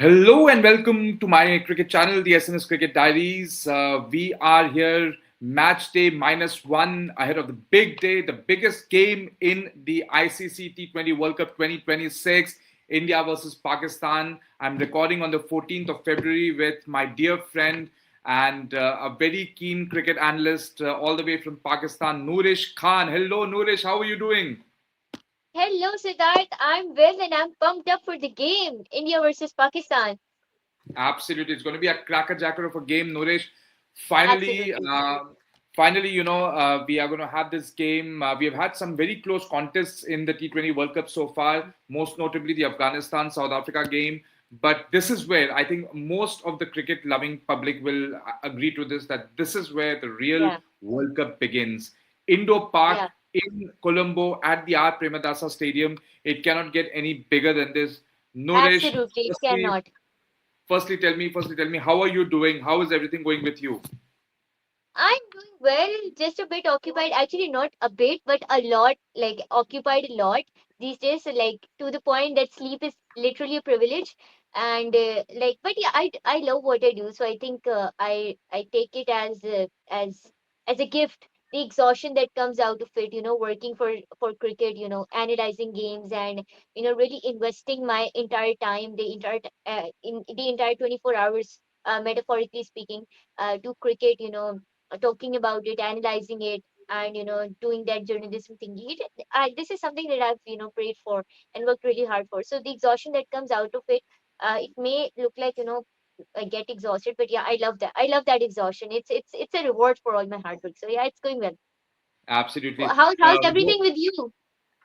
Hello and welcome to my cricket channel, the SNS Cricket Diaries. We are here, match day -1, ahead of the big day, the biggest game in the ICC T20 World Cup 2026, India versus Pakistan. I'm recording on the 14th of February with my dear friend and a very keen cricket analyst all the way from Pakistan, Noorish Khan. Hello, Noorish, how are you doing? Hello, Siddharth. I'm well and I'm pumped up for the game. India versus Pakistan. Absolutely, it's going to be a cracker-jacker of a game, Noresh. Finally, Absolutely. we are going to have this game. We have had some very close contests in the T20 World Cup so far, most notably the Afghanistan South Africa game. But this is where I think most of the cricket-loving public will agree to this, that this is where the real Yeah, World Cup begins. Indo Park yeah. in Colombo at the R. Premadasa Stadium. It cannot get any bigger than this. Noresh, Absolutely. It firstly, cannot. firstly tell me, how are you doing? How is everything going with you? I'm doing well, just a bit occupied. Actually, not a bit, but a lot, like occupied a lot these days, like to the point that sleep is literally a privilege. And but yeah, I love what I do. So I think I take it as a gift. The exhaustion that comes out of it, working for cricket, analyzing games and really investing my entire time, in the entire 24 hours, metaphorically speaking, to cricket, talking about it, analyzing it, and doing that journalism thing. This is something that I've prayed for and worked really hard for. So the exhaustion that comes out of it, it may look like I get exhausted, but yeah, I love that. I love that exhaustion. It's a reward for all my hard work. So yeah, it's going well. Absolutely. How's everything with you?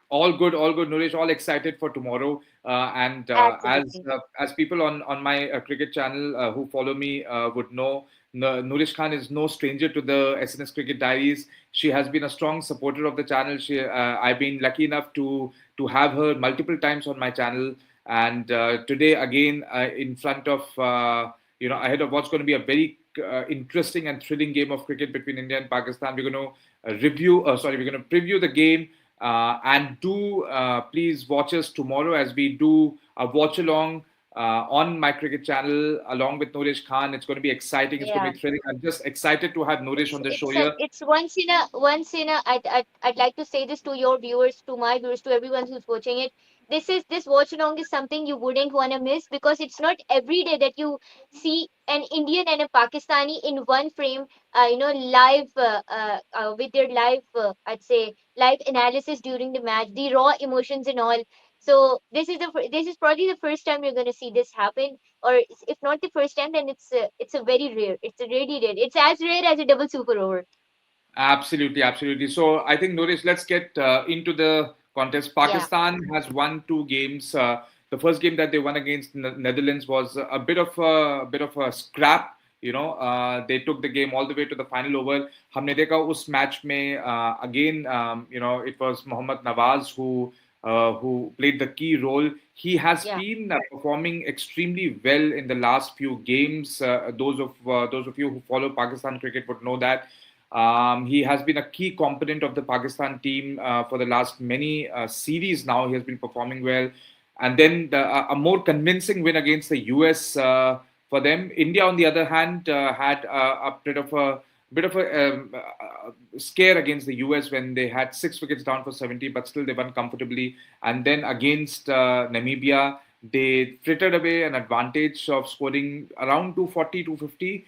All good, Nuresh. All excited for tomorrow. And Absolutely. as people on my cricket channel who follow me would know, Noorish Khan is no stranger to the SNS Cricket Diaries. She has been a strong supporter of the channel. I've been lucky enough to have her multiple times on my channel, and today again in front of ahead of what's going to be a very interesting and thrilling game of cricket between India and Pakistan. We're going to we're going to preview the game. And do please watch us tomorrow as we do a watch along on my cricket channel along with Noorish Khan. It's going to be exciting. It's going to Yeah. be thrilling. I'm just excited to have Noorish on the show here. It's once in a I'd like to say this to your viewers, to my viewers, to everyone who's watching it. This watch along is something you wouldn't want to miss, because it's not every day that you see an Indian and a Pakistani in one frame, live, with their live, I'd say, live analysis during the match, the raw emotions and all. So this is probably the first time you're going to see this happen, or if not the first time, then it's a very rare. It's a really rare. It's as rare as a double super over. Absolutely, absolutely. So I think, Nourish, let's get into the contest. Yeah, Pakistan has won two games. The first game that they won against Netherlands was a bit of a scrap. They took the game all the way to the final over. हमने देखा उस match में again, it was Mohammad Nawaz who played the key role. He has yeah, been performing extremely well in the last few games. Those of you who follow Pakistan cricket would know that. He has been a key component of the Pakistan team for the last many series now. He has been performing well. And then a more convincing win against the US for them. India, on the other hand, had a bit of a scare against the US when they had 6 wickets down for 70, but still they won comfortably. And then against Namibia, they frittered away an advantage of scoring around 240, 250.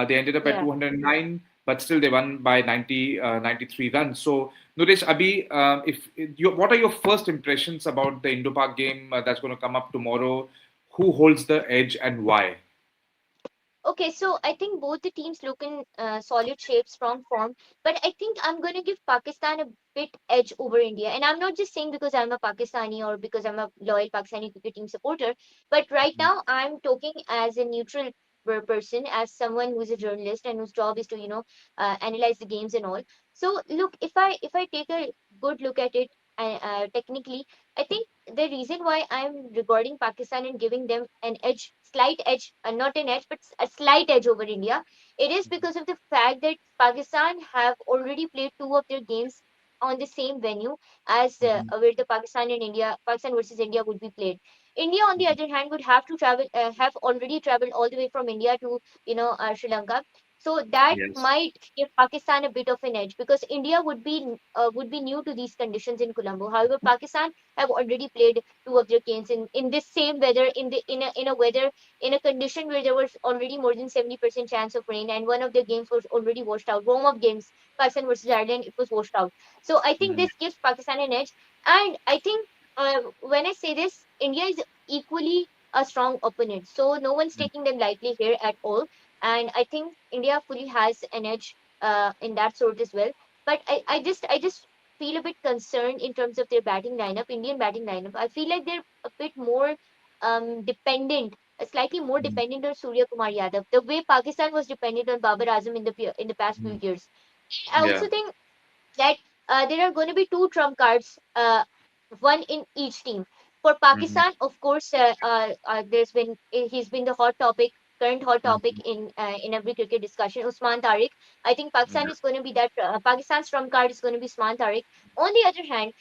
They ended up at yeah. 209, but still they won by 93 runs. So, Nuresh, Abhi, what are your first impressions about the Indo-Pak game that's going to come up tomorrow? Who holds the edge and why? Okay, so I think both the teams look in solid shape, strong form, but I think I'm going to give Pakistan a bit edge over India. And I'm not just saying because I'm a Pakistani or because I'm a loyal Pakistani cricket team supporter, but right now I'm talking as a neutral person, as someone who's a journalist and whose job is to, analyze the games and all. So look, if I take a good look at it, technically, I think the reason why I'm regarding Pakistan and giving them an edge, slight edge, not an edge, but a slight edge over India, it is because of the fact that Pakistan have already played two of their games on the same venue as Mhm. where the Pakistan versus India would be played. India, on the other hand, would have to have already traveled all the way from India to, Sri Lanka. So that Yes. might give Pakistan a bit of an edge because India would be new to these conditions in Colombo. However, Pakistan have already played two of their games in this same weather, in a weather, in a condition where there was already more than 70% chance of rain, and one of the games was already washed out. Warm up games, Pakistan versus Ireland, it was washed out. So I think Mhm. this gives Pakistan an edge. And I think when I say this, India is equally a strong opponent. So no one's taking them lightly here at all. And I think India fully has an edge in that sort as well. But I just feel a bit concerned in terms of their batting lineup, Indian batting lineup. I feel like they're a bit more dependent, slightly more Mhm. dependent on Surya Kumar Yadav, the way Pakistan was dependent on Babar Azam in the past few Mhm. years. I Yeah. also think that there are going to be two trump cards, one in each team. For Mhm. Pakistan, of course, he's been the hot topic, current hot topic Mhm. in every cricket discussion. Usman Tariq. I think Pakistan Yeah. is going to be that. Pakistan's trump card is going to be Usman Tariq. On the other hand,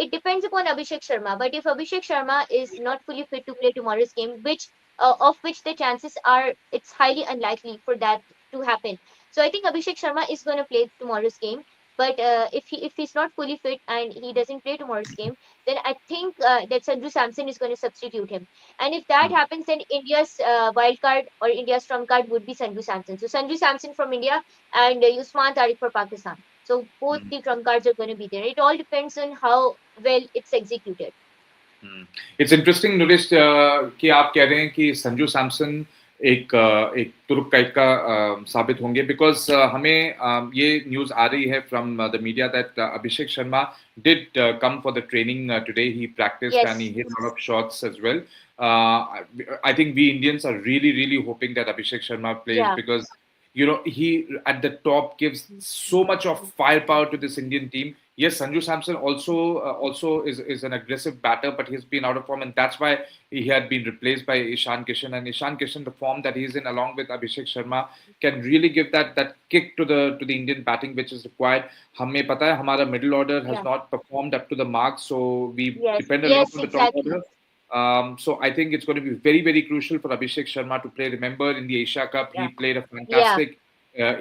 it depends upon Abhishek Sharma. But if Abhishek Sharma is not fully fit to play tomorrow's game, which the chances are it's highly unlikely for that to happen. So I think Abhishek Sharma is going to play tomorrow's game. But if he's not fully fit and he doesn't play tomorrow's game, then I think that Sanju Samson is going to substitute him. And if that Mhm. happens, then India's wild card or India's trump card would be Sanju Samson. So Sanju Samson from India and Usman Tariq for Pakistan. So both Mhm. the trump cards are going to be there. It all depends on how well it's executed. It's interesting notice कि आप कह रहे हैं कि संजू सैमसन एक तुर्क type का साबित होंगे बिकॉज हमें ये न्यूज आ रही है from the media that Abhishek Sharma did come for the training today he practised and he Yes, hit lot of shots as well I think we Indians are really hoping that Abhishek Sharma plays yeah, because he at the top gives so much of firepower to this Indian team. Yes, Sanju Samson also is an aggressive batter, but he's been out of form, and that's why he had been replaced by Ishan Kishan. And Ishan Kishan, the form that he's in, along with Abhishek Sharma, can really give that kick to the Indian batting, which is required. हमें पता है हमारा middle order has yeah, not performed up to the mark, so we yes, depend a lot yes, on the top exactly. order. So I think it's going to be very crucial for Abhishek Sharma to play. Remember, in the Asia Cup, he Yeah, played a yeah, fantastic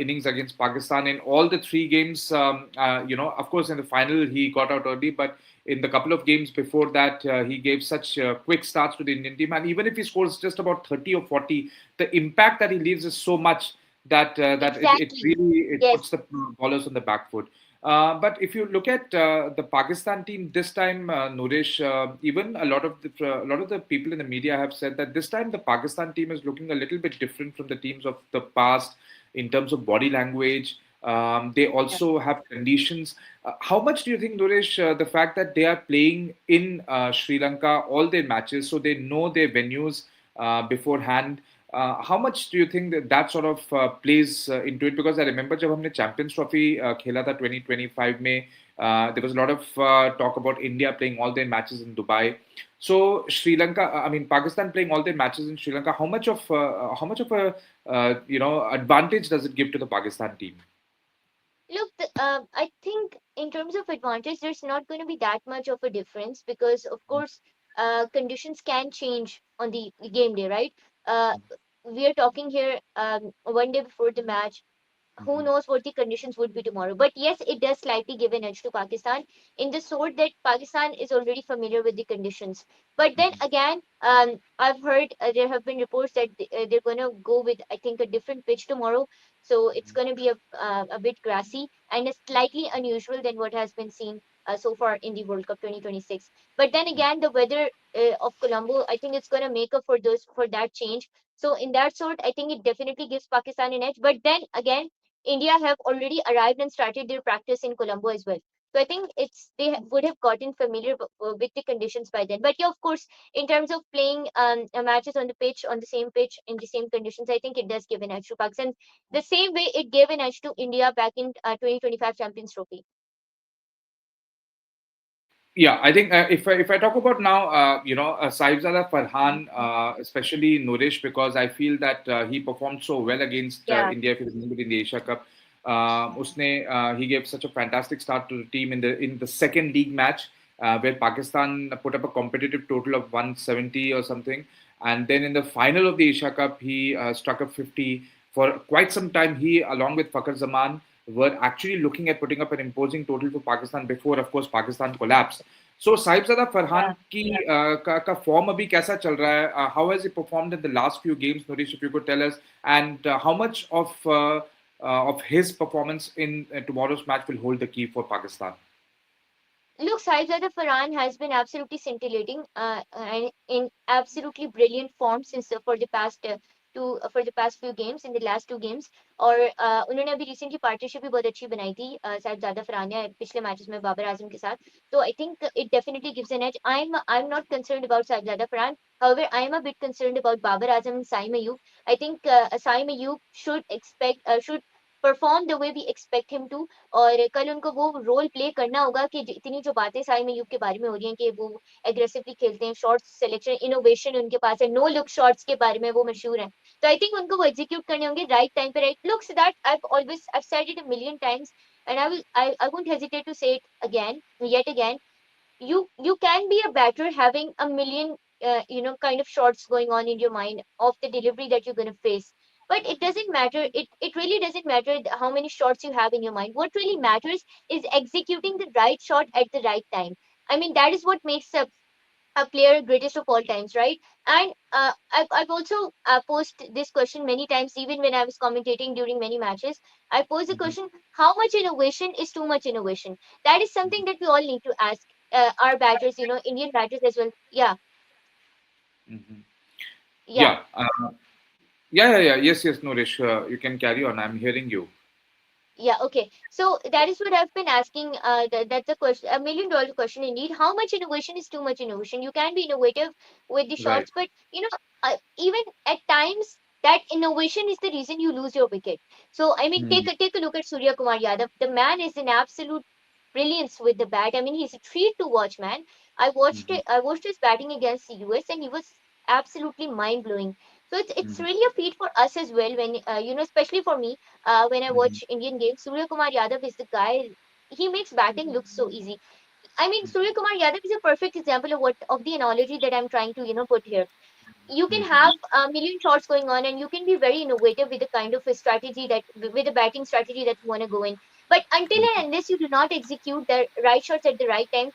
innings against Pakistan in all the three games. Of course, in the final he got out early, but in the couple of games before that, he gave such quick starts to the Indian team. And even if he scores just about 30 or 40, the impact that he leaves is so much that it exactly. really it Yes, puts the bowlers on the back foot. But if you look at the Pakistan team this time, Noorish, even a lot of the people in the media have said that this time the Pakistan team is looking a little bit different from the teams of the past in terms of body language. They yeah. also have conditions. How much do you think, Noorish, the fact that they are playing in Sri Lanka all their matches, so they know their venues beforehand? How much do you think that sort of plays into it? Because I remember जब हमने Champions Trophy खेला था 2025 में, there was a lot of talk about India playing all their matches in Dubai. So Sri Lanka, I mean Pakistan playing all their matches in Sri Lanka. How much of a advantage does it give to the Pakistan team? Look, I think in terms of advantage, there's not going to be that much of a difference because, of course, conditions can change on the game day, right? Uh, we are talking here one day before the match. Who Mhm. knows what the conditions would be tomorrow? But yes, it does slightly give an edge to Pakistan in the sort that Pakistan is already familiar with the conditions. But then again, I've heard there have been reports that they're going to go with, I think, a different pitch tomorrow. So it's going to be a bit grassy and it's slightly unusual than what has been seen so far in the World Cup 2026. But then again, the weather of Colombo, I think it's going to make up for that change. So in that sort, I think it definitely gives Pakistan an edge. But then again, India have already arrived and started their practice in Colombo as well. So I think would have gotten familiar with the conditions by then. But yeah, of course, in terms of playing matches on the pitch, on the same pitch, in the same conditions, I think it does give an edge to Pakistan. The same way it gave an edge to India back in 2025 Champions Trophy. Yeah, I think if I talk about now, Saibzada Farhan, especially Nourish, because I feel that he performed so well against Yeah, India, if you remember, in the Asia Cup. He gave such a fantastic start to the team in the second league match, where Pakistan put up a competitive total of 170 or something, and then in the final of the Asia Cup, he struck up 50. For quite some time, he, along with Fakhar Zaman, were actually looking at putting up an imposing total for Pakistan before, of course, Pakistan collapsed. So Sahibzada Farhan Yeah. की का form अभी कैसा चल रहा है? How has he performed in the last few games, Nourish, if you could tell us, and how much of his performance in tomorrow's match will hold the key for Pakistan? Look, Saibzada Farhan has been absolutely scintillating and in absolutely brilliant form since for the past for the past few games in the last two games. और उन्होंने अभी recently partnership भी बहुत अच्छी बनाई थी साहिबजादा फरहान ने पिछले मैचेस में बाबर आजम के साथ. So I think it definitely gives an edge. I'm not concerned about Saibzada Farhan. However, I am a bit concerned about Babar Azam and Saim Ayub. I think Saim Ayub should perform the way we expect him to. और कल उनको वो role play करना होगा कि इतनी जो बातें साइम अयूब के बारे में हो रही हैं कि वो एग्रेसिवली खेलते हैं, शॉट्स सिलेक्शन इनोवेशन उनके पास है, नो लुक शॉट्स के बारे में वो मशहूर हैं. तो आई थिंक उनको वो एग्जीक्यूट करने होंगे राइट टाइम पे right looks that I've said it a million times and I won't hesitate to say it again yet again. You can be a batter having a million kind of shots going on in your mind of the delivery that you're going to face, but it doesn't matter. It really doesn't matter how many shots you have in your mind. What really matters is executing the right shot at the right time. I mean, that is what makes a player greatest of all times, right? And I've also posed this question many times, even when I was commentating during many matches. I posed the Mhm, question: How much innovation is too much innovation? That is something mhm, that we all need to ask our batters, Indian batters as well. Yeah, mhm. yeah. Yeah, yeah. Yes, yes, Nourish, you can carry on. I'm hearing you. Yeah, okay. So that is what I've been asking. That's a question, $1 million question indeed. How much innovation is too much innovation? You can be innovative with the Right. shots, but even at times that innovation is the reason you lose your wicket. So I mean, Mm, take a look at Surya Kumar Yadav. The man is an absolute brilliance with the bat. I mean, he's a treat to watch, man. mhm, I watched his batting against the US, and he was absolutely mind blowing. So it's mhm, really a feat for us as well when especially for me when I mhm, watch Indian games. Surya Kumar Yadav is the guy. He makes batting look so easy. I mean, Surya Kumar Yadav is a perfect example of the analogy that I'm trying to put here. You can mhm, have a million shots going on and you can be very innovative with the kind of a strategy that with the batting strategy that you want to go in, but until mhm, and unless you do not execute the right shots at the right time,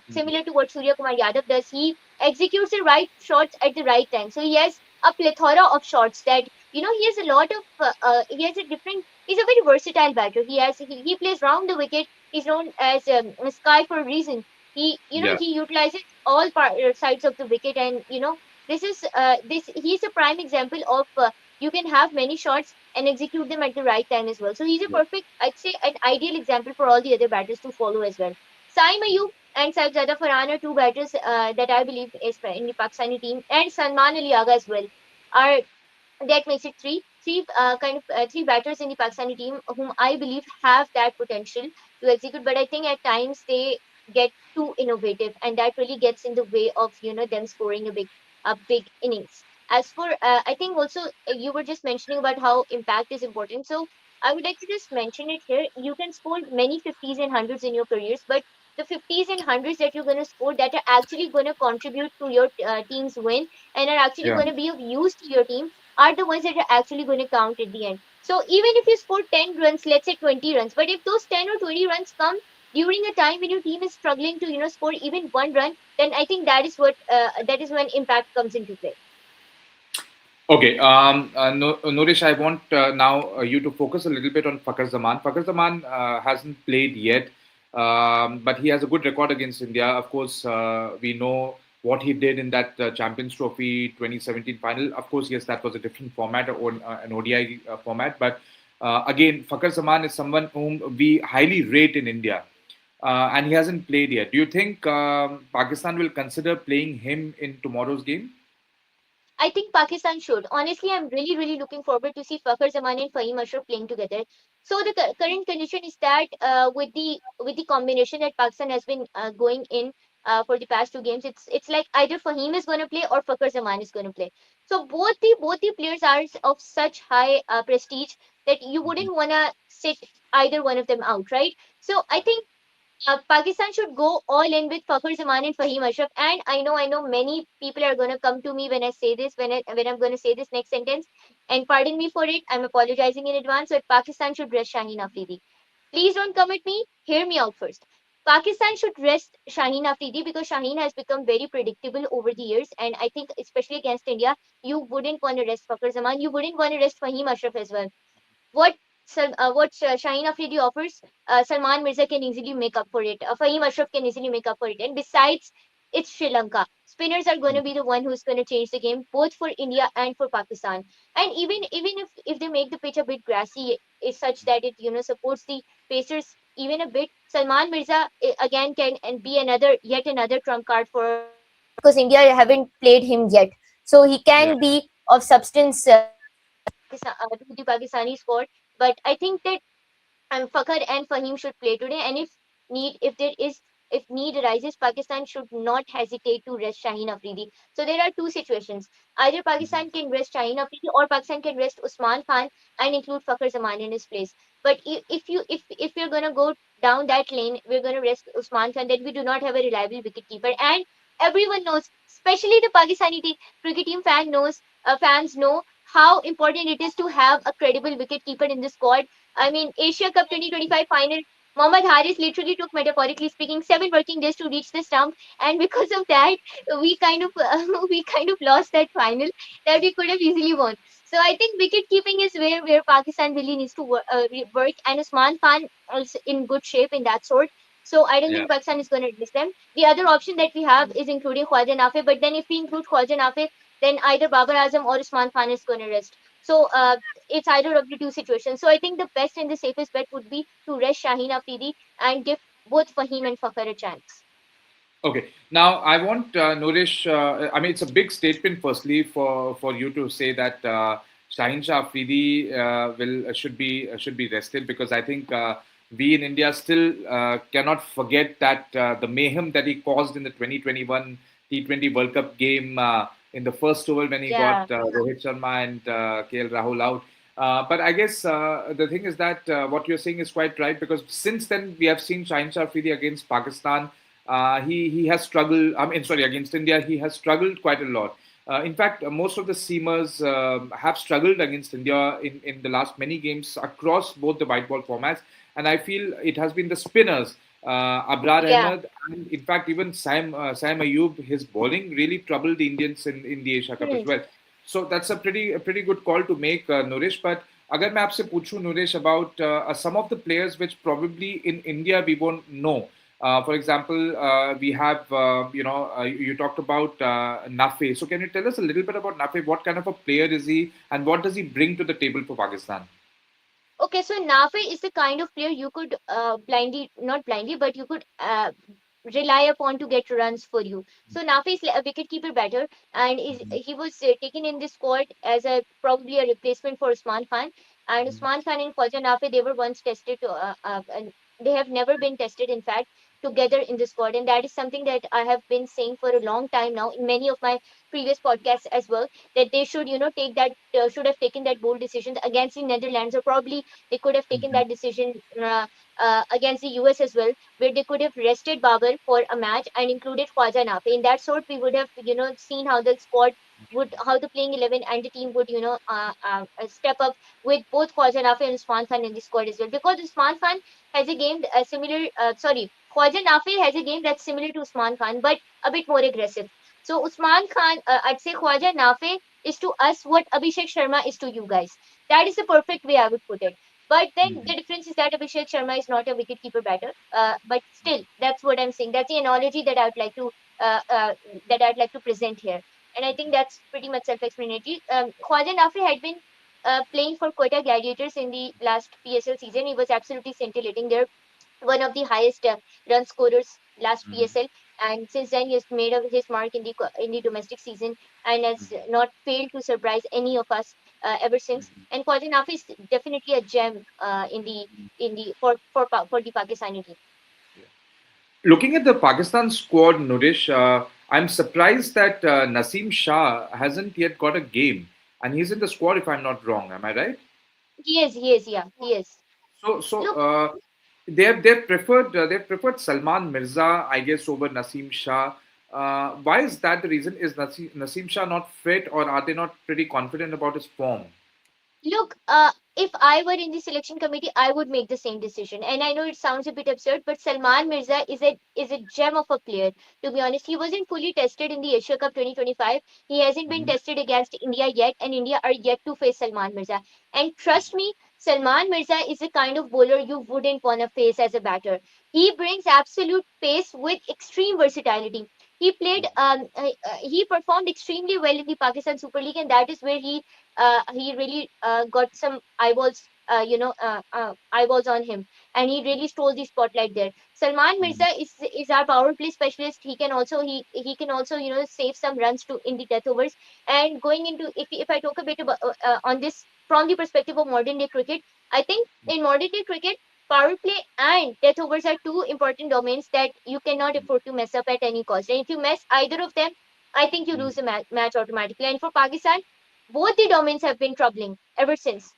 mhm, similar to what Surya Kumar Yadav does, he executes the right shots at the right time. So he has a plethora of shots that he has a lot of he has a different he's a very versatile batter. He plays round the wicket. He's known as Sky for a reason. yeah, He utilizes all sides of the wicket, and this he's a prime example of you can have many shots and execute them at the right time as well. So he's a yeah, perfect, I'd say, an ideal example for all the other batters to follow as well. Saim Ayub and Saibzada Farhan are two batters that I believe is in the Pakistani team, and Salman Ali Agha as well are that makes it three batters in the Pakistani team whom I believe have that potential to execute. But I think at times they get too innovative, and that really gets in the way of them scoring a big innings. As for I think also you were just mentioning about how impact is important. So I would like to just mention it here. You can score many 50s and hundreds in your careers, but the 50s and hundreds that you're going to score that are actually going to contribute to your team's win and are actually yeah. going to be of use to your team are the ones that are actually going to count at the end. So even if you score 10 runs, let's say 20 runs, but if those 10 or 20 runs come during a time when your team is struggling to, score even one run, then I think that is when impact comes into play. Okay, Nourish, I want now you to focus a little bit on Fakhar Zaman. Fakhar Zaman hasn't played yet, but he has a good record against India. Of course, we know what he did in that Champions Trophy 2017 final. Of course, yes, that was a different format, or an ODI format. But again, Fakhar Zaman is someone whom we highly rate in India, and he hasn't played yet. Do you think Pakistan will consider playing him in tomorrow's game? I think Pakistan should. Honestly, I'm really, really looking forward to see Fakhar Zaman and Fahim Ashraf playing together. So the current condition is that with the combination that Pakistan has been going in for the past two games. It's like either Fahim is going to play or Fakhar Zaman is going to play. So both the players are of such high prestige that you wouldn't want to sit either one of them out, right? So I think Pakistan should go all in with Fakhar Zaman and Fahim Ashraf. And I know, many people are gonna come to me when I say this, when I'm gonna say this next sentence. And pardon me for it. I'm apologizing in advance. But Pakistan should rest Shaheen Afridi. Please don't come at me. Hear me out first. Pakistan should rest Shaheen Afridi because Shaheen has become very predictable over the years, and I think especially against India, you wouldn't want to rest Fakhar Zaman. You wouldn't want to rest Fahim Ashraf as well. What Shaheen Afridi offers, Salman Mirza can easily make up for it. Fahim Ashraf can easily make up for it. And besides, it's Sri Lanka. Spinners are going to be the one who's going to change the game, both for India and for Pakistan. And even if they make the pitch a bit grassy, is such that it supports the pacers even a bit. Salman Mirza again can and be yet another trump card for India because India haven't played him yet, so he Yeah. can be of substance to the Pakistani squad. But I think that Fakhar and Fahim should play today. And if need arises, Pakistan should not hesitate to rest Shaheen Afridi. So there are two situations. Either Pakistan can rest Shaheen Afridi or Pakistan can rest Usman Khan and include Fakhar Zaman in his place. But if you're gonna go down that lane, we're gonna rest Usman Khan, then we do not have a reliable wicketkeeper. And everyone knows, especially the Pakistani cricket team fans know how important it is to have a credible wicketkeeper in the squad. I mean, Asia Cup 2025 final, Mohammad Haris literally took, metaphorically speaking, 7 working days to reach the stump, and because of that, we kind of we kind of lost that final that we could have easily won. So I think wicket keeping is where Pakistan really needs to work, and Usman Khan is in good shape in that sort. So I don't Yeah. think Pakistan is going to miss them. The other option that we have is including Khwaja Nafi, but then if we include Khwaja Nafi, then either Babar Azam or Usman Khan is going to rest. So it's either of the two situations. So I think the best and the safest bet would be to rest Shaheen Afridi and give both Fahim and Fakhar a chance. Okay. Now, I want Nourish. I mean, it's a big statement. Firstly, for you to say that Shaheen Shah Afridi will should be rested, because I think we in India still cannot forget that the mayhem that he caused in the 2021 T20 World Cup game in the first over when he got Yeah. Rohit Sharma and KL Rahul out. But I guess the thing is that what you're saying is quite right, because since then we have seen Shaheen Shah Afridi against Pakistan. He has struggled. I mean, sorry, against India, he has struggled quite a lot. In fact, most of the seamers have struggled against India in the last many games across both the white ball formats. And I feel it has been the spinners, Abrar Yeah. Ahmed, and in fact, even Sam Ayub, his bowling really troubled the Indians in the Asia Cup Hmm. as well. So that's a pretty good call to make, Nourish. But अगर मैं आपसे पूछूं Nourish about some of the players which probably in India we won't know. For example, we have, you talked about Nafe. So can you tell us a little bit about Nafe? What kind of a player is he, and what does he bring to the table for Pakistan? Okay, so Nafe is the kind of player you could blindly, not blindly, but you could rely upon to get runs for you. So Nafi is a wicketkeeper batter, and he was taken in this squad as a probably a replacement for Usman Khan. And Usman Khan and Khwaja Nafi, they were once tested, and they have never been tested, in fact, together in the squad. And that is something that I have been saying for a long time now in many of my previous podcasts as well, that they should, take that, should have taken that bold decision against the Netherlands, or probably they could have taken that decision against the US as well, where they could have rested Babar for a match and included Khwaja Nafi. In that sort, we would have, seen how the squad would, how the playing 11 and the team would, step up with both Khwaja Nafi and Usman Khan in the squad as well. Because Usman Khan has a game Khwaja Nafi has a game that's similar to Usman Khan, but a bit more aggressive. So Usman Khan, I'd say Khwaja Nafi is to us what Abhishek Sharma is to you guys. That is the perfect way I would put it. But then the difference is that Abhishek Sharma is not a wicket-keeper batter. But still, that's what I'm saying. That's the analogy uh, uh, that I'd like to present here. And I think that's pretty much self-explanatory. Khwaja Nafi had been playing for Quetta Gladiators in the last PSL season. He was absolutely scintillating there, one of the highest run scorers last PSL. And since then, he has made his mark in the domestic season and has not failed to surprise any of us ever since. And Khwaja Nafi is definitely a gem in the for the Pakistani team. Looking at the Pakistan squad, Noorish, I'm surprised that Naseem Shah hasn't yet got a game, and he's in the squad if I'm not wrong. Am I right? Yeah, he is. So, so Look, uh, they've preferred Salman Mirza, I guess, over Naseem Shah. Why is that the reason? Is Naseem Shah not fit, or are they not pretty confident about his form? Look, if I were in the selection committee, I would make the same decision. And I know it sounds a bit absurd, but Salman Mirza is a gem of a player. To be honest, he wasn't fully tested in the Asia Cup 2025. He hasn't been Mhm. tested against India yet, and India are yet to face Salman Mirza. And trust me, Salman Mirza is the kind of bowler you wouldn't want to face as a batter. He brings absolute pace with extreme versatility. He performed extremely well in the Pakistan Super League, and that is where he really got some eyeballs, eyeballs on him, and he really stole the spotlight there. Salman Mirza is our power play specialist. He can also save some runs to in the death overs. And going into if I talk a bit about on this from the perspective of modern day cricket, I think in modern day cricket, power play and death overs are two important domains that you cannot afford to mess up at any cost. And if you mess either of them, I think you lose the match automatically. And for Pakistan, both the domains have been troubling ever since.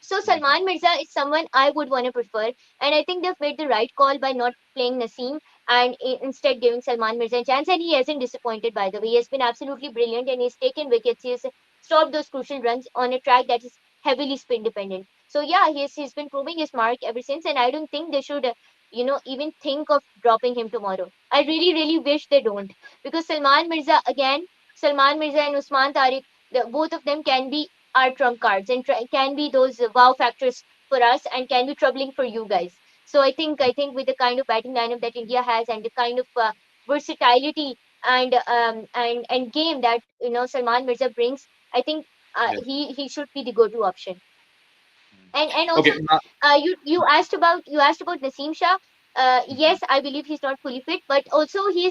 So Salman Mirza is someone I would want to prefer, and I think they've made the right call by not playing Naseem and instead giving Salman Mirza a chance. And he hasn't disappointed, by the way. He has been absolutely brilliant, and he's taken wickets. He has stopped those crucial runs on a track that is heavily spin dependent. So yeah, he's been proving his mark ever since, and I don't think they should, even think of dropping him tomorrow. I really, really wish they don't, because Salman Mirza and Usman Tariq, both of them can be our trump cards and can be those wow factors for us and can be troubling for you guys. So I think with the kind of batting lineup that India has and the kind of versatility and game that Salman Mirza brings, I think Yes. he should be the go-to option. And also, Okay. Now, you asked about Naseem Shah. Yes, I believe he's not fully fit, but also he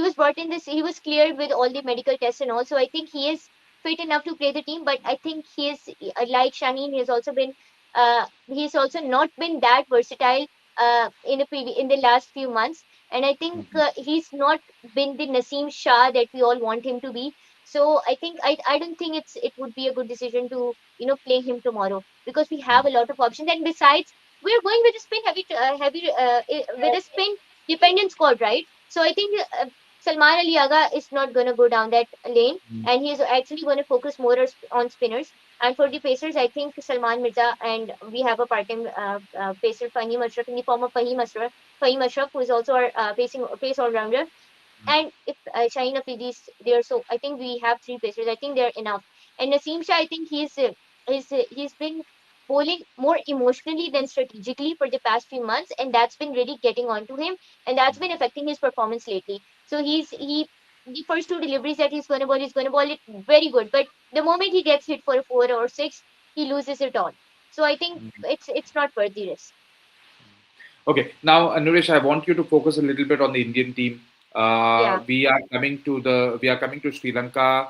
was brought in this. He was cleared with all the medical tests, and also I think he is fit enough to play the team. But I think he is like Shaheen. He's also not been that versatile in the last few months, and I think he's not been the Naseem Shah that we all want him to be. So I don't think it would be a good decision to play him tomorrow, because we have a lot of options. And besides, we're going with a with a spin dependent squad, right? So I think Salman Ali Aga is not going to go down that lane, and he's actually going to focus more on spinners. And for the pacers, I think Salman Mirza, and we have a part-time pacer, Fahim Ashraf, in the form of Fahim Ashraf, who is also our pace all-rounder. And if Shaheen Afridi is there, so I think we have three pacers. I think they're enough. And Naseem Shah, I think he's been bowling more emotionally than strategically for the past few months, and that's been really getting onto him, and that's been affecting his performance lately. So he the first two deliveries that he's going to ball it very good, but the moment he gets hit for a four or six, he loses it all. So I think it's not worth the risk. okay, now Anuresh, I want you to focus a little bit on the Indian team. Yeah, We are coming to Sri Lanka,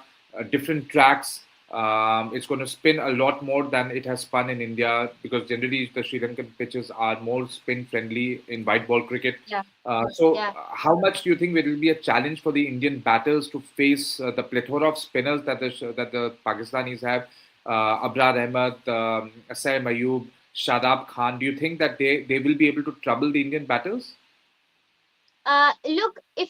different tracks. It's going to spin a lot more than it has spun in India, because generally the Sri Lankan pitches are more spin friendly in white ball cricket. yeah, So, yeah. how much do you think it will be a challenge for the Indian batters to face the plethora of spinners that the Pakistanis have? Abrar Ahmed, Asai Mayub, Shadab Khan. Do you think that they will be able to trouble the Indian batters? Look, if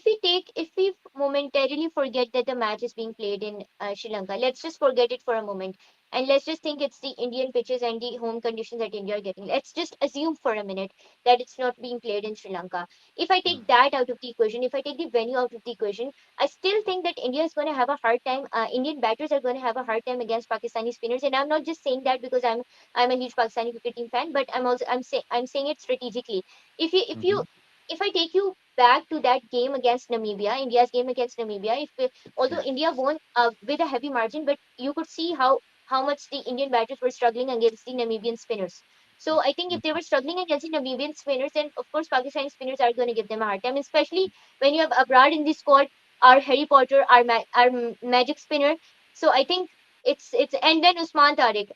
we momentarily forget that the match is being played in Sri Lanka, let's just forget it for a moment, and let's just think it's the Indian pitches and the home conditions that India are getting. Let's just assume for a minute that it's not being played in Sri Lanka. If I take that out of the equation, if I take the venue out of the equation, I still think that India is going to have a hard time. Indian batters are going to have a hard time against Pakistani spinners, and I'm not just saying that because I'm a huge Pakistani cricket team fan, but I'm saying it strategically. If you if I take you back to that game against Namibia, India's game against Namibia, although India won with a heavy margin, but you could see how much the Indian batters were struggling against the Namibian spinners. So I think if they were struggling against the Namibian spinners, then of course Pakistani spinners are going to give them a hard time, especially when you have Abrar in the squad, our Harry Potter, our magic spinner. So I think it's and then Usman Tariq.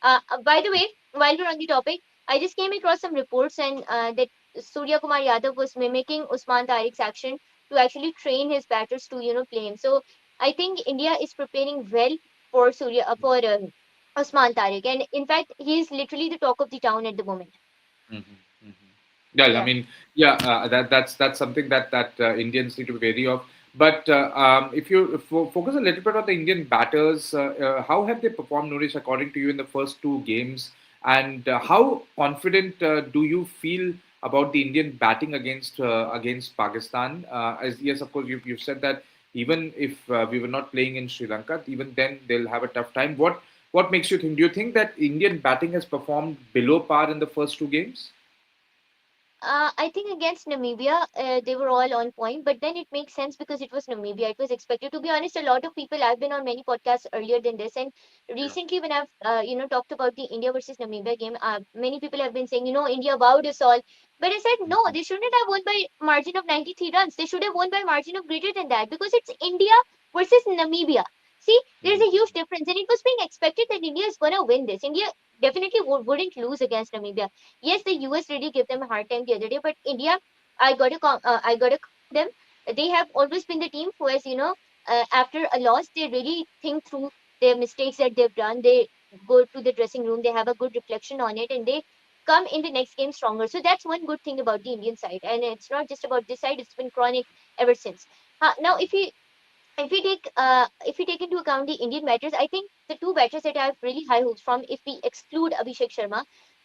By the way, while we're on the topic, I just came across some reports and that Surya Kumar Yadav was mimicking Usman Tariq's action to actually train his batters to play him. So I think India is preparing well for Usman Tariq, and in fact, he is literally the talk of the town at the moment. Mhm, mhm. Yeah, I Yeah. mean, yeah, that's something that Indians need to be wary of. But if you focus a little bit on the Indian batters, how have they performed, Nourish, according to you in the first two games? And how confident do you feel about the Indian batting against Pakistan? As yes, of course, you've said that even if we were not playing in Sri Lanka, even then they'll have a tough time. What makes you think? Do you think that Indian batting has performed below par in the first two games? I think against Namibia, they were all on point, but then it makes sense because it was Namibia. It was expected. To be honest, a lot of people, I've been on many podcasts earlier than this, and Yeah. recently when I've talked about the India versus Namibia game, many people have been saying, India wowed us all. But I said no, Mhm, they shouldn't have won by margin of 93 runs. They should have won by margin of greater than that because it's India versus Namibia. See, there's a huge difference, and it was being expected that India is gonna win this. India definitely wouldn't lose against Namibia. Yes, the US really gave them a hard time the other day, but India, I got to commend them. They have always been the team who has, after a loss, they really think through their mistakes that they've done. They go to the dressing room, they have a good reflection on it, and they come in the next game stronger. So that's one good thing about the Indian side, and it's not just about this side; it's been chronic ever since. Now, if we take into account the Indian batters, I think the two batters that I have really high hopes from, if we exclude Abhishek Sharma,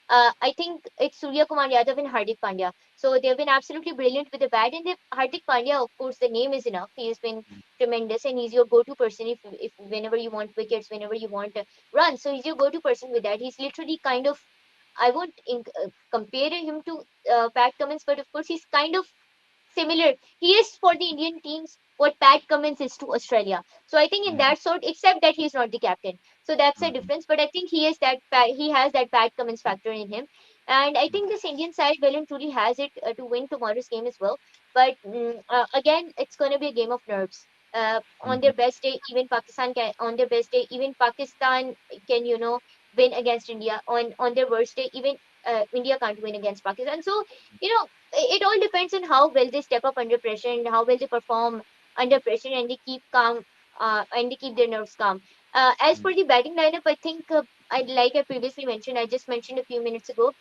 I think it's Surya Kumar Yadav and Hardik Pandya. So they've been absolutely brilliant with the bat, and Hardik Pandya, of course, the name is enough. He has been tremendous, and he's your go-to person if whenever you want wickets, whenever you want runs. So he's your go-to person with that. He's literally kind of, I won't compare him to Pat Cummins, but of course he's kind of similar. He is for the Indian teams what Pat Cummins is to Australia. So I think in mhm, that sort, except that he's not the captain. So that's a mhm, difference. But I think he has that Pat Cummins factor in him. And I think this Indian side well and truly has it to win tomorrow's game as well. But again, it's going to be a game of nerves. On mhm, their best day, even Pakistan can. On their best day, even Pakistan can win against India. On their worst day, even India can't win against Pakistan. So it all depends on how well they step up under pressure and how well they perform under pressure and they keep calm and they keep their nerves calm. As mhm, for the batting lineup, I think like I previously mentioned, I just mentioned a few minutes ago,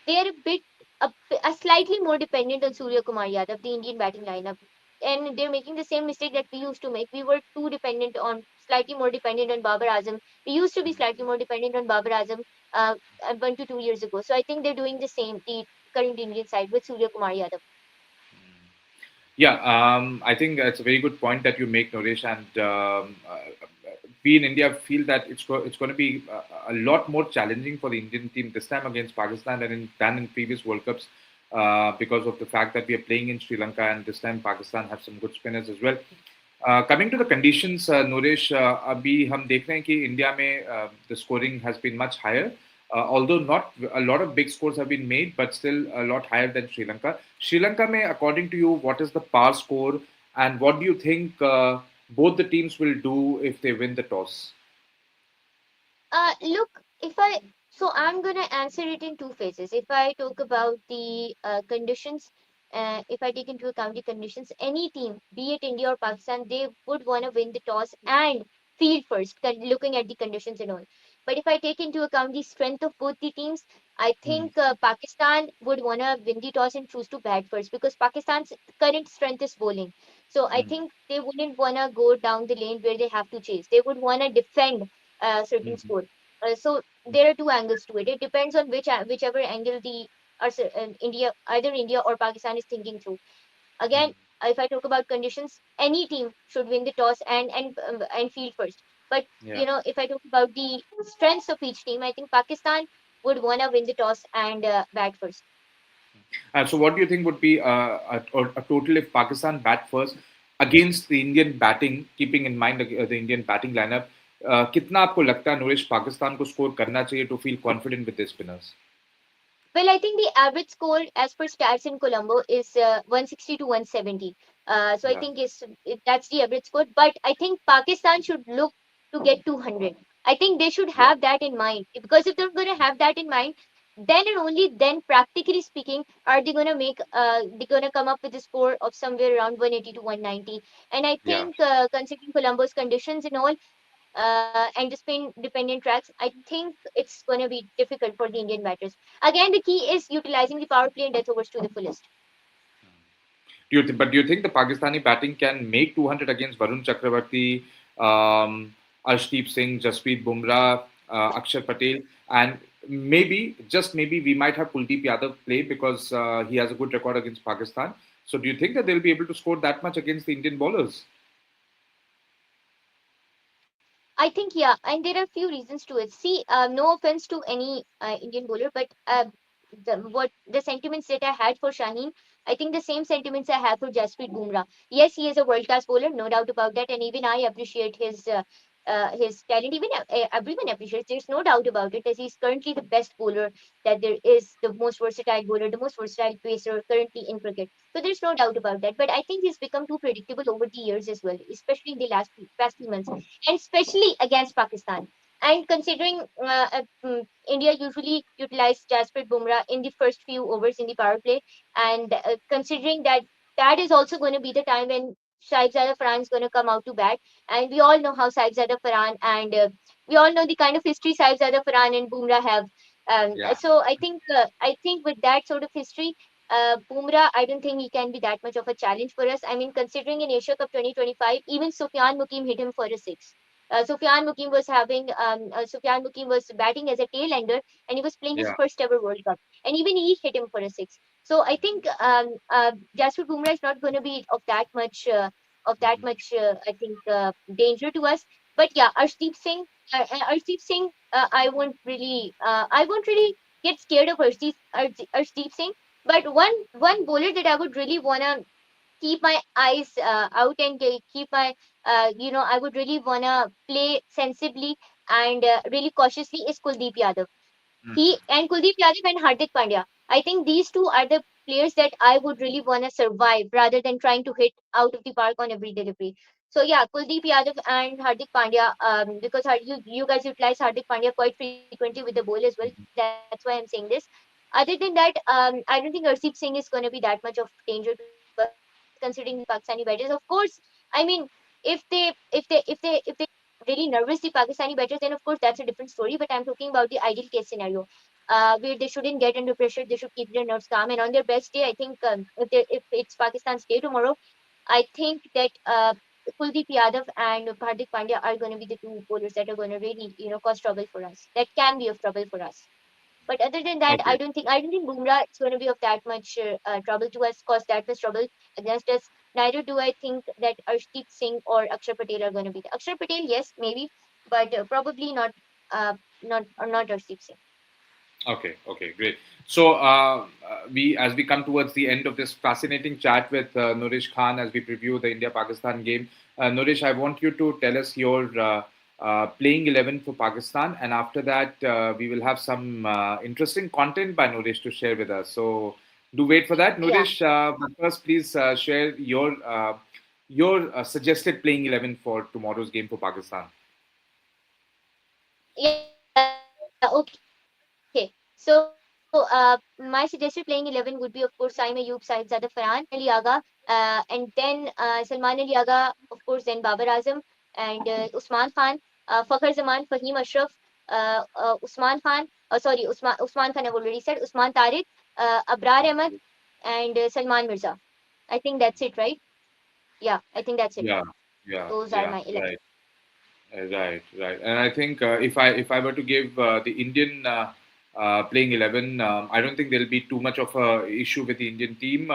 they are a slightly more dependent on Surya Kumar Yadav, the Indian batting lineup. And they're making the same mistake that we used to make. We were slightly more dependent on Babar Azam. We used to be slightly more dependent on Babar Azam 1 to 2 years ago. So I think they're doing the same, the current Indian side with Surya Kumar Yadav. Yeah, I think it's a very good point that you make, Noresh. And we in India feel that it's going to be a lot more challenging for the Indian team this time against Pakistan than in previous World Cups because of the fact that we are playing in Sri Lanka and this time Pakistan have some good spinners as well. Coming to the conditions, Noresh, अभी हम देख रहे हैं कि India में the scoring has been much higher. Although not a lot of big scores have been made, but still a lot higher than Sri Lanka. Sri Lanka, may, according to you, what is the par score, and what do you think both the teams will do if they win the toss? Look, if I so I'm gonna answer it in two phases. If I talk about the conditions, if I take into account the conditions, any team, be it India or Pakistan, they would want to win the toss and field first, looking at the conditions and all. But if I take into account the strength of both the teams, I Hmm. think Pakistan would want to win the toss and choose to bat first because Pakistan's current strength is bowling. So I Hmm. think they wouldn't want to go down the lane where they have to chase. They would want to defend a certain Hmm. score. So there are two angles to it. It depends on whichever angle India, either India or Pakistan is thinking through. Again, if I talk about conditions, any team should win the toss and field first. But Yeah. if I talk about the strengths of each team, I think Pakistan would wanna win the toss and bat first. So, what do you think would be a total if Pakistan bat first against the Indian batting, keeping in mind the Indian batting lineup? कितना आपको लगता है nourish Pakistan को score करना चाहिए to feel confident with their spinners? Well, I think the average score as per stats in Colombo is 160 to 170. So I Yeah. think that's the average score. But I think Pakistan should look to get 200. I think they should Yeah. have that in mind because if they're going to have that in mind, then and only then, practically speaking, are they gonna make they're gonna come up with a score of somewhere around 180 to 190. And I Yeah. think, considering Colombo's conditions and all, and the spin dependent tracks, I think it's gonna be difficult for the Indian batters. Again, the key is utilizing the power play and death overs to the fullest. But do you think the Pakistani batting can make 200 against Varun Chakravarti, Arshdeep Singh, Jasprit Bumrah, Akshar Patel, and maybe, just maybe, we might have Kuldeep Yadav play because he has a good record against Pakistan. So do you think that they'll be able to score that much against the Indian bowlers? I think, yeah, and there are a few reasons to it. See, no offense to any Indian bowler, but the sentiments that I had for Shaheen, I think the same sentiments I have for Jasprit Bumrah. Yes, he is a world class bowler, no doubt about that, and even I appreciate his talent. Even everyone appreciates. There's no doubt about it. As he's currently the best bowler that there is, the most versatile bowler, the most versatile pacer currently in cricket. So there's no doubt about that. But I think he's become too predictable over the years as well, especially in the past few months, and especially against Pakistan. And considering India usually utilize Jasprit Bumrah in the first few overs in the power play, and considering that that is also going to be the time when Saibzada Farhan is going to come out to bat, and we all know how Saibzada Farhan and we all know the kind of history Saibzada Farhan and Bumrah have. Yeah. So I think with that sort of history, Bumrah, I don't think he can be that much of a challenge for us. I mean, considering in Asia Cup 2025, even Sufyan Mukim hit him for a six. Sufyan Mukim was batting as a tail ender, and he was playing his Yeah. first ever World Cup, and even he hit him for a six. So I think Jasprit Bumrah is not going to be of that much I think danger to us. But yeah, Arshdeep Singh, I won't really get scared of Arshdeep Singh. But one bowler that I would really wanna keep my eyes out and keep my I would really wanna play sensibly and really cautiously is Kuldeep Yadav. He and Kuldeep Yadav and Hardik Pandya. I think these two are the players that I would really want to survive rather than trying to hit out of the park on every delivery. So yeah, Kuldeep Yadav and Hardik Pandya, because you guys utilize Hardik Pandya quite frequently with the ball as well. That's why I'm saying this. Other than that, I don't think Arshdeep Singh is going to be that much of danger to us, considering the Pakistani batters. Of course, I mean, if they really nervous the Pakistani batters, then of course that's a different story. But I'm talking about the ideal case scenario, where they shouldn't get under pressure. They should keep their nerves calm. And on their best day, I think if it's Pakistan's day tomorrow, I think that Kuldeep Yadav and Hardik Pandya are going to be the two bowlers that are going to really, cause trouble for us. That can be of trouble for us. But other than that, Okay. I don't think Bumrah is going to be of that much trouble to us, cause that much trouble against us. Neither do I think that Arshdeep Singh or Akshar Patel are going to be. Akshar Patel, yes, maybe, but probably not Arshdeep Singh. Okay, okay, great. So, as we come towards the end of this fascinating chat with Noorish Khan as we preview the India-Pakistan game, Noorish, I want you to tell us your playing 11 for Pakistan, and after that, we will have some interesting content by Noorish to share with us. So, do wait for that, Yeah. Noorish. But first, please share your suggested playing 11 for tomorrow's game for Pakistan. Yeah, okay. So, my suggested playing 11 would be, of course, Saim Ayub, Sahidzada Farhan, Salman Ali Agha, and then Salman Ali Agha, of course, then Babar Azam, and Usman Khan, Fakhar Zaman, Fahim Ashraf, Usman Khan, I've already said, Usman Tariq, Abrar Ahmed, and Salman Mirza. I think that's it, right? Yeah, I think that's Yeah, it. yeah, Those yeah, are my right. 11. Right, right. And I think if I were to give the Indian playing 11, I don't think there'll be too much of a issue with the Indian team.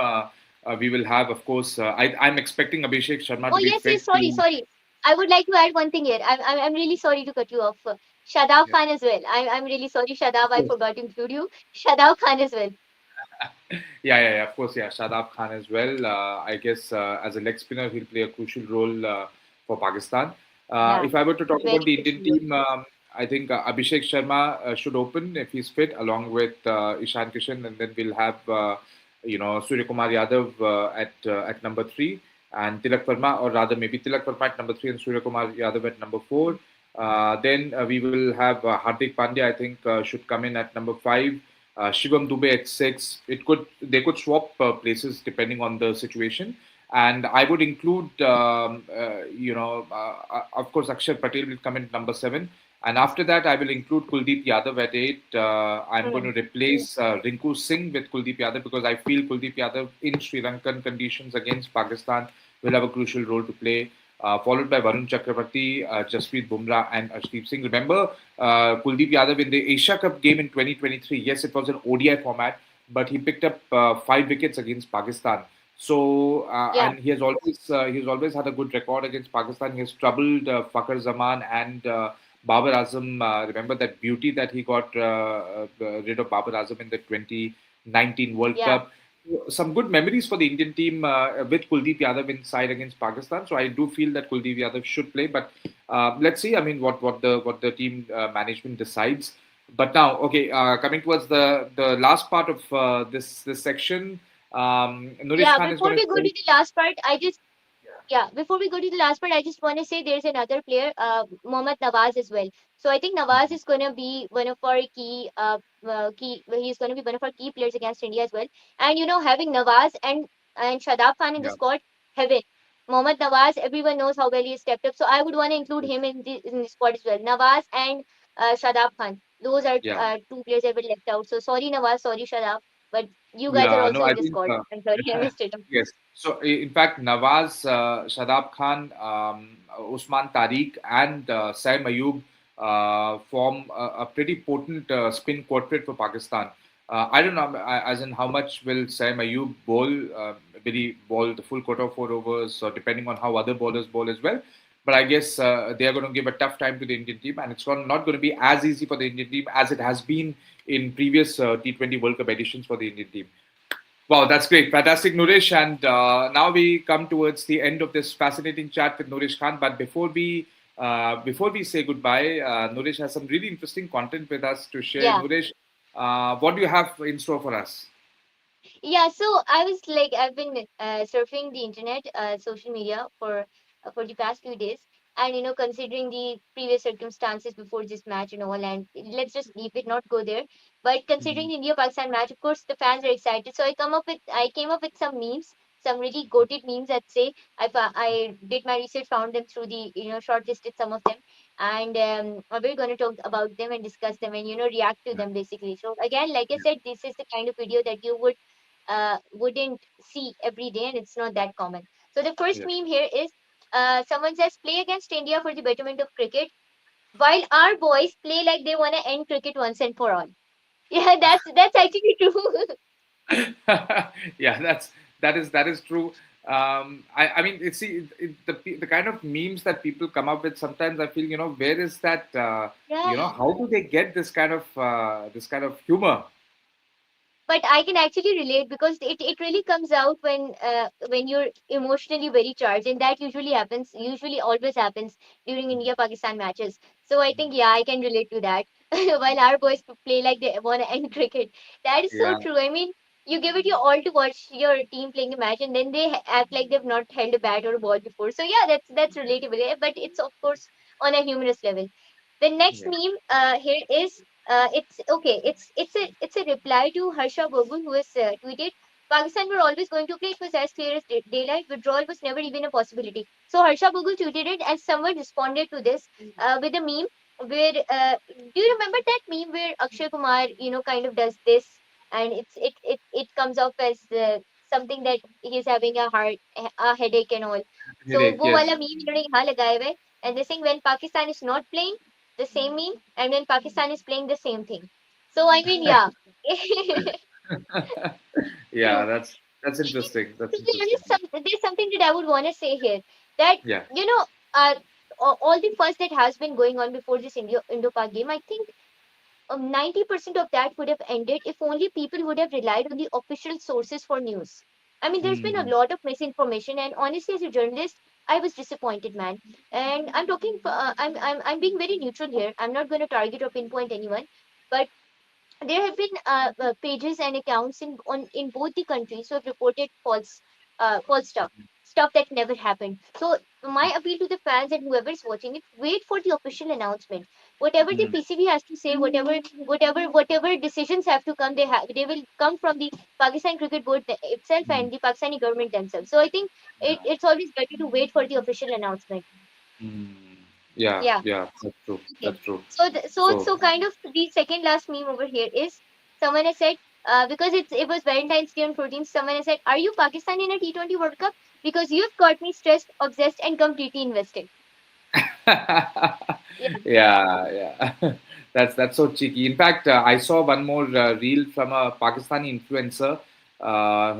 We will have, of course, I'm expecting Abhishek Sharma to Oh, be yes, yes, fit sorry, to. sorry. I would like to add one thing here. I'm really sorry to cut you off. Shadab Yeah, Khan as well. I'm really sorry, of Shadab. I course. forgot to include you. Shadab Khan as well. Yeah, of course, yeah. Shadab Khan as well. I guess as a leg spinner, he'll play a crucial role for Pakistan. Yeah, If I were to talk about very the Indian crucial role. team, I think Abhishek Sharma should open if he's fit, along with Ishan Kishan, and then we'll have Surya Kumar Yadav at number three, and Tilak Verma, or rather maybe Tilak Verma at number three and Surya Kumar Yadav at number four. Then we will have Hardik Pandya. I think should come in at number five. Shivam Dubey at six. They could swap places depending on the situation, and I would include of course Akshar Patel will come in number seven, and after that I will include Kuldeep Yadav at eight. I'm going Hmm. to replace Rinku Singh with Kuldeep Yadav because I feel Kuldeep Yadav in Sri Lankan conditions against Pakistan will have a crucial role to play. Followed by Varun Chakravarti, Jasprit Bumrah, and Arshdeep Singh. Remember, Kuldeep Yadav in the Asia Cup game in 2023. Yes, it was an ODI format, but he picked up 5 wickets against Pakistan. So, Yeah, and he has always had a good record against Pakistan. He has troubled Fakhar Zaman and Babar Azam. Remember that beauty that he got rid of Babar Azam in the 2019 World yeah. Cup. Some good memories for the Indian team with Kuldeep Yadav inside against Pakistan. So I do feel that Kuldeep Yadav should play, but let's see. I mean, what the team management decides. But now, okay, coming towards the last part of this section, Noorish Yeah, Khan is before going to we go tell. to the last part, I just yeah, before we go to the last part, I just want to say there's another player, Mohammad Nawaz as well. So I think Nawaz is gonna be one of our he's gonna be one of our key players against India as well. And having Nawaz and Shadab Khan in the Yeah, squad, heaven. Mohammad Nawaz, everyone knows how well he stepped up. So I would want to include him in the squad as well. Nawaz and Shadab Khan. Those are yeah. two players I were left out. So sorry Nawaz, sorry Shadab, but you guys are Yeah, no, also I in the think squad. I'm sorry, I missed it. yes. So, in fact, Nawaz, Shadab Khan, Usman Tariq, and Saim Ayub form a pretty potent spin quartet for Pakistan. I don't know, as in how much will Saim Ayub bowl? Will he bowl the full quota of 4 overs, or depending on how other bowlers bowl as well? But I guess they are going to give a tough time to the Indian team, and not going to be as easy for the Indian team as it has been in previous T20 World Cup editions for the Indian team. Wow, that's great. Fantastic, Noorish. And now we come towards the end of this fascinating chat with Noorish Khan. But before we say goodbye, Noorish has some really interesting content with us to share. Yeah. Noorish, what do you have in store for us? Yeah, so I was like, I've been surfing the internet, social media for the past few days, and considering the previous circumstances before this match and all, and let's just leave it, not go there. But considering Mhm. the India-Pakistan match, of course, the fans are excited. So I came up with some memes, some really goated memes. I'd say I did my research, found them through the shortlisted some of them, and we're going to talk about them and discuss them and react to them basically. So again, like I said, this is the kind of video that you wouldn't see every day, and it's not that common. So the first Yeah. meme here is someone says, "Play against India for the betterment of cricket, while our boys play like they want to end cricket once and for all." Yeah, that's actually true. Yeah, that is true. I mean, it's the kind of memes that people come up with. Sometimes I feel, where is that? Yeah, How do they get this kind of humor? but I can actually relate because it really comes out when you're emotionally very charged, and that usually always happens during India Pakistan matches. So I think yeah, I can relate to that. While our boys play like they want to end cricket, that is so Yeah, true. I mean, you give it your all to watch your team playing a match, and then they act like they've not held a bat or a ball before. So yeah, that's relatable. But it's of course on a humorous level. The next yeah, meme here is it's okay. It's a reply to Harsha Bogul who has tweeted, Pakistan were always going to play. It was as clear as daylight. Withdrawal was never even a possibility. So Harsha Bogul tweeted it, and someone responded to this with a meme where do you remember that meme where Akshay Kumar kind of does this, and it comes off as something that he's having a headache and all. So headache. वो Yes. वाला meme इन्होंने यहाँ लगाया हुआ है, and they're saying when Pakistan is not playing the same meme, and when Pakistan is playing the same thing. So I mean, yeah, Yeah, true. that's interesting. That's To be interesting. honest, there's something that I would want to say here that Yeah. you know, uh, all the fuss that has been going on before this Indo-Pak game, I think 90% of that would have ended if only people would have relied on the official sources for news. I mean, there's been a Mhm. lot of misinformation, and honestly, as a journalist, I was disappointed, man. And I'm talking, I'm being very neutral here. I'm not going to target or pinpoint anyone, but there have been pages and accounts in both the countries who have reported false stuff that never happened. So my appeal to the fans and whoever is watching it, wait for the official announcement. Whatever the Mm. PCB has to say, whatever decisions have to come, they will come from the Pakistan Cricket Board itself Mm. and the Pakistani government themselves. So I think it's always better to wait for the official announcement. Mm. Yeah, Yeah. yeah, that's true. Okay. That's true. So So, so kind of the second last meme over here is someone has said, because it was Valentine's Day on 14th, someone has said, "Are you Pakistan in a T20 World Cup? Because you've got me stressed, obsessed, and completely invested." Yeah, yeah, yeah, that's so cheeky. In fact, I saw one more reel from a Pakistani influencer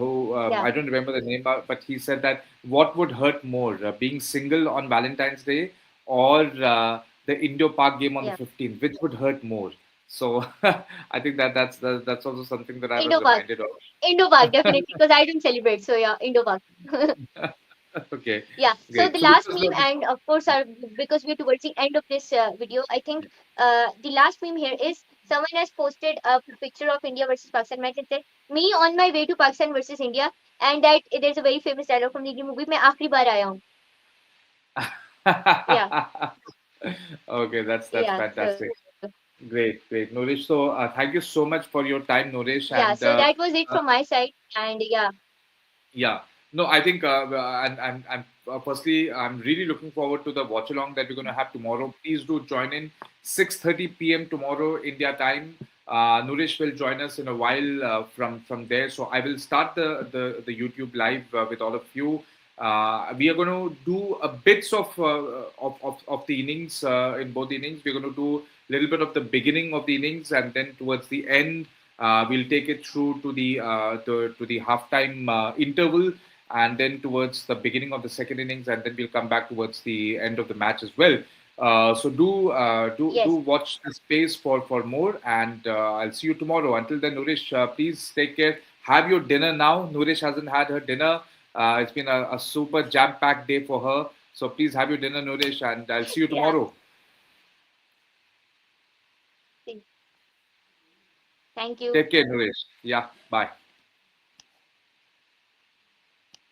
who yeah, I don't remember the name, but he said that what would hurt more, being single on Valentine's Day or the Indo-Pak game on the yeah. 15th? Which would hurt more? So I think that's also something that I was Indo-Pak, reminded of. Indo-Pak, definitely, because I don't celebrate. So yeah, Indo-Pak. Okay, Yeah. So great. the So this last was meme, and of course, because we're towards the end of this video, I think the last meme here is someone has posted a picture of India versus Pakistan match and said, "Me on my way to Pakistan versus India," and that there's a very famous dialogue from the Indian movie, "मैं आखिरी बार आया हूँ." Yeah, okay, that's yeah. So fantastic. Great, great, Noorish. So thank you so much for your time, Noorish. yeah, And so that was it uh, from my side, and yeah, yeah, no, I think I'm firstly I'm really looking forward to the watch along that we're going to have tomorrow. Please do join in 6:30 p.m. tomorrow India time. Noorish will join us in a while from there. So I will start the YouTube live with all of you. We are going to do a bits of the innings in both innings. We're going to do a little bit of the beginning of the innings, and then towards the end we'll take it through to the halftime interval, and then towards the beginning of the second innings, and then we'll come back towards the end of the match as well. So do yes, watch the space for more, and I'll see you tomorrow. Until then, Nourish, please take care. Have your dinner now. Nourish hasn't had her dinner. It's been a super jam-packed day for her. So please have your dinner, Nourish, and I'll see you yeah. tomorrow. Thank you. Take care, Nourish. Yeah, bye.